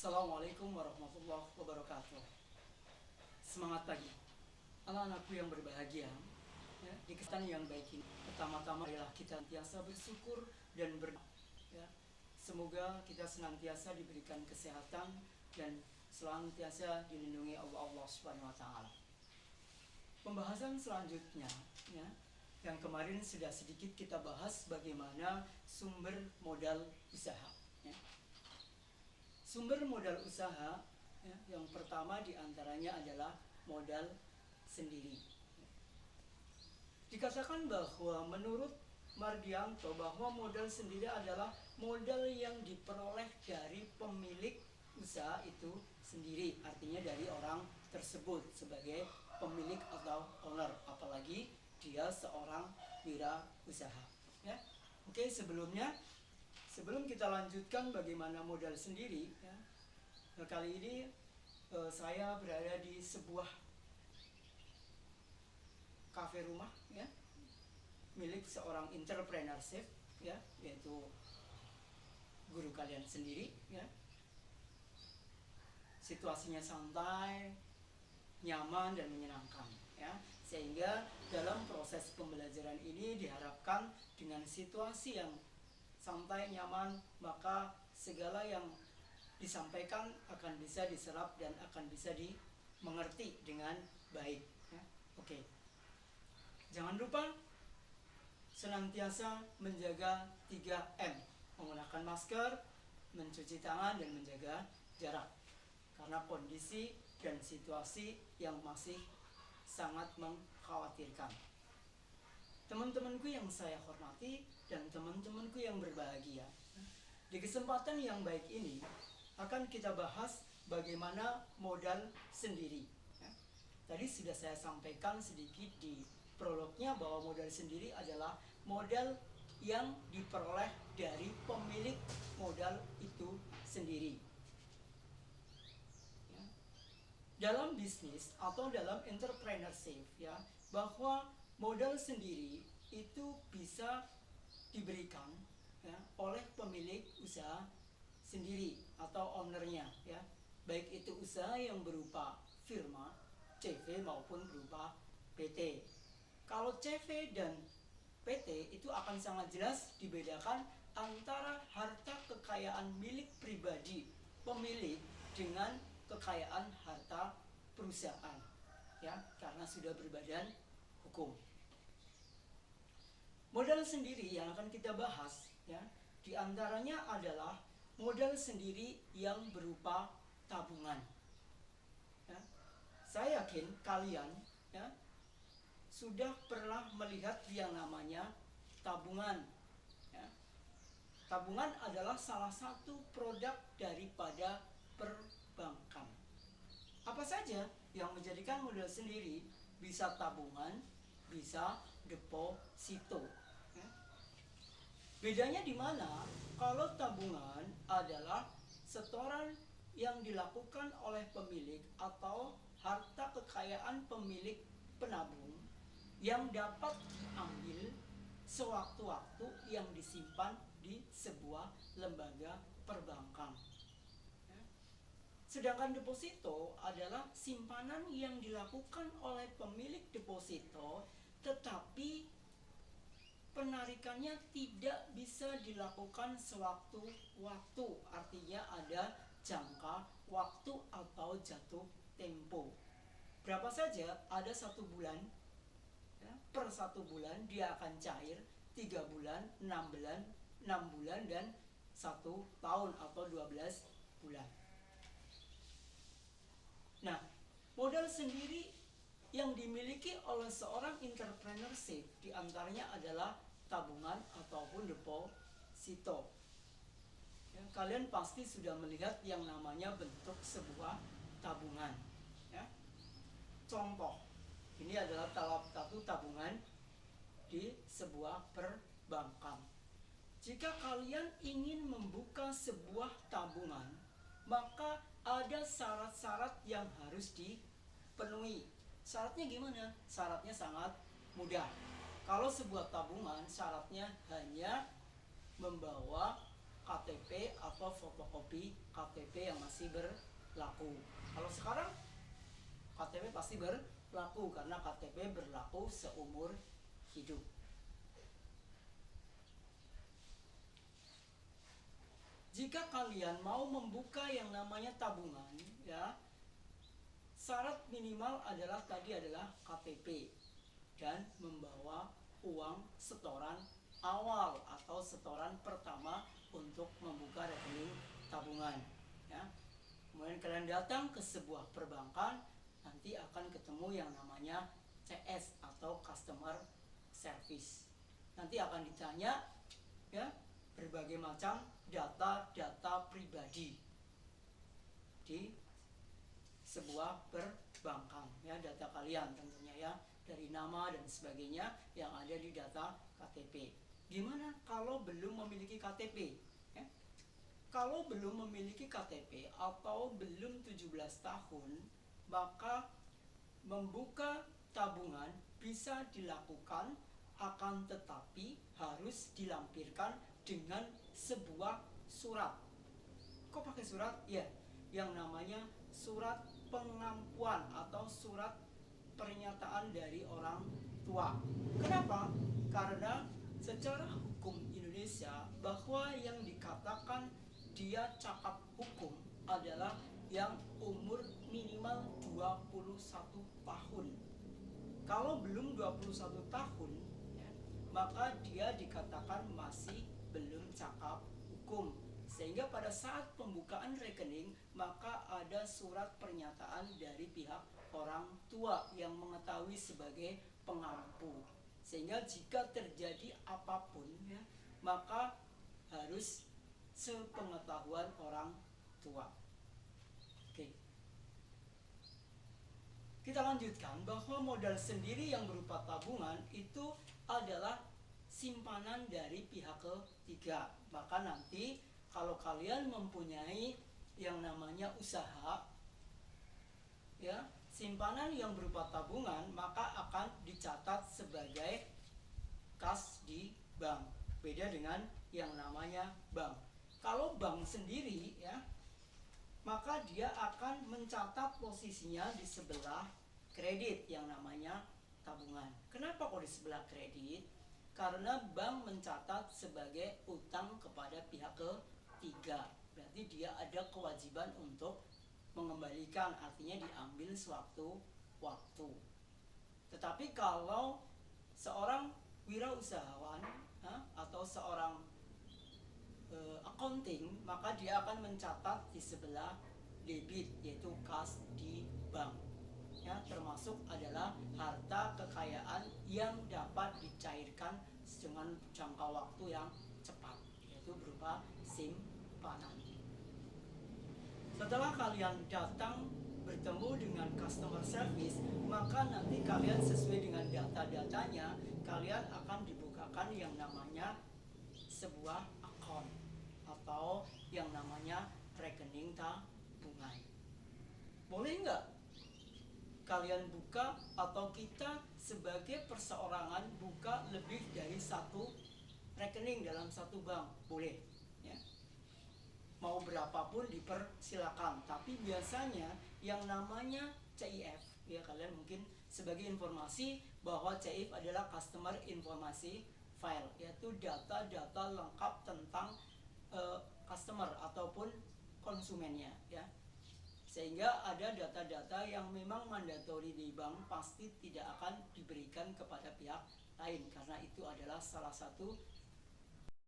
Assalamualaikum warahmatullahi wabarakatuh. Semangat pagi, anak-anakku yang berbahagia. Di kesempatan yang baik ini, pertama-tama adalah kita senantiasa bersyukur dan berdoa. Semoga kita senantiasa diberikan kesehatan dan senantiasa dilindungi Allah Subhanahu Wa Taala. Pembahasan selanjutnya, yang kemarin sudah sedikit kita bahas bagaimana sumber modal usaha. Sumber modal usaha yang pertama diantaranya adalah modal sendiri. Dikatakan bahwa menurut Mardianto bahwa modal sendiri adalah modal yang diperoleh dari pemilik usaha itu sendiri, artinya dari orang tersebut sebagai pemilik atau owner, apalagi dia seorang wirausaha. Oke, sebelum kita lanjutkan bagaimana modal sendiri, kali ini saya berada di sebuah kafe rumah, milik seorang entrepreneurship, yaitu guru kalian sendiri. Situasinya santai, nyaman dan menyenangkan, sehingga dalam proses pembelajaran ini diharapkan dengan situasi yang santai, nyaman, maka segala yang disampaikan akan bisa diserap dan akan bisa dimengerti dengan baik. Oke. Jangan lupa senantiasa menjaga 3M, menggunakan masker, mencuci tangan, dan menjaga jarak. Karena kondisi dan situasi yang masih sangat mengkhawatirkan. Teman-temanku yang saya hormati dan teman-temanku yang berbahagia, di kesempatan yang baik ini akan kita bahas bagaimana modal sendiri. Tadi sudah saya sampaikan sedikit di prolognya bahwa modal sendiri adalah modal yang diperoleh dari pemilik modal itu sendiri. Dalam bisnis atau dalam entrepreneurship, bahwa modal sendiri itu bisa diberikan oleh pemilik usaha sendiri atau ownernya, baik itu usaha yang berupa firma, CV maupun berupa PT. Kalau CV dan PT itu akan sangat jelas dibedakan antara harta kekayaan milik pribadi pemilik dengan kekayaan harta perusahaan, karena sudah berbadan hukum. Modal sendiri yang akan kita bahas, diantaranya adalah modal sendiri yang berupa tabungan. Saya yakin kalian sudah pernah melihat yang namanya tabungan. Tabungan adalah salah satu produk daripada perbankan. Apa saja yang menjadikan modal sendiri? Bisa tabungan, bisa deposito. Bedanya di mana? Kalau tabungan adalah setoran yang dilakukan oleh pemilik atau harta kekayaan pemilik penabung yang dapat diambil sewaktu-waktu yang disimpan di sebuah lembaga perbankan. Sedangkan deposito adalah simpanan yang dilakukan oleh pemilik deposito, tetapi penarikannya tidak bisa dilakukan sewaktu-waktu, artinya ada jangka waktu atau jatuh tempo. Berapa saja? Ada 1 bulan, per 1 bulan dia akan cair, 3 bulan, 6 bulan, dan 1 tahun atau 12 bulan. Nah, modal sendiri yang dimiliki oleh seorang entrepreneurship diantaranya adalah tabungan ataupun deposito. Kalian pasti sudah melihat yang namanya bentuk sebuah tabungan. Contoh, ini adalah salah satu tabungan di sebuah perbankan. Jika kalian ingin membuka sebuah tabungan, maka ada syarat-syarat yang harus dipenuhi. Syaratnya gimana? Syaratnya sangat mudah. Kalau sebuah tabungan syaratnya hanya membawa KTP atau fotokopi KTP yang masih berlaku. Kalau sekarang KTP pasti berlaku karena KTP berlaku seumur hidup. Jika kalian mau membuka yang namanya tabungan, ya, syarat minimal adalah KTP dan membawa uang setoran awal atau setoran pertama untuk membuka rekening tabungan, ya. Kemudian kalian datang ke sebuah perbankan, nanti akan ketemu yang namanya CS atau Customer Service. Nanti akan ditanya, ya, berbagai macam data pribadi di sebuah perbankan, ya, data kalian tentunya, ya, dari nama dan sebagainya yang ada di data KTP. Gimana kalau belum memiliki KTP? Ya? Kalau belum memiliki KTP atau belum 17 tahun, maka membuka tabungan bisa dilakukan, akan tetapi harus dilampirkan dengan sebuah surat. Kok pakai surat? Ya, yang namanya surat pengampuan atau surat pernyataan dari orang tua. Kenapa? Karena secara hukum Indonesia bahwa yang dikatakan dia cakap hukum adalah yang umur minimal 21 tahun. Kalau belum 21 tahun, ya, maka dia dikatakan masih belum cakap hukum. Sehingga pada saat pembukaan rekening, maka ada surat pernyataan dari pihak orang tua yang mengetahui sebagai pengampu. Sehingga jika terjadi apapun, ya, maka harus sepengetahuan orang tua. Oke. Kita lanjutkan bahwa modal sendiri yang berupa tabungan itu adalah simpanan dari pihak ketiga. Maka nanti kalau kalian mempunyai yang namanya usaha, ya, simpanan yang berupa tabungan maka akan dicatat sebagai kas di bank. Beda dengan yang namanya bank. Kalau bank sendiri, ya, maka dia akan mencatat posisinya di sebelah kredit yang namanya tabungan. Kenapa kok di sebelah kredit? Karena bank mencatat sebagai utang kepada pihak ketiga. Berarti dia ada kewajiban untuk mengembalikan, artinya diambil sewaktu waktu. Tetapi kalau seorang wirausahawan, atau seorang accounting, maka dia akan mencatat di sebelah debit, yaitu kas di bank, ya, termasuk adalah harta kekayaan yang dapat dicairkan dengan jangka waktu yang cepat, yaitu berupa simpanan. Setelah kalian datang bertemu dengan customer service, maka nanti kalian sesuai dengan data-datanya, kalian akan dibukakan yang namanya sebuah account atau yang namanya rekening tabungan. Boleh nggak kalian buka atau kita sebagai perseorangan buka lebih dari satu rekening dalam satu bank? Boleh, ya. Mau berapapun dipersilakan. Tapi biasanya yang namanya CIF, ya, kalian mungkin sebagai informasi bahwa CIF adalah Customer Information File, yaitu data-data lengkap tentang customer ataupun konsumennya, ya. Sehingga ada data-data yang memang mandatori di bank pasti tidak akan diberikan kepada pihak lain, karena itu adalah salah satu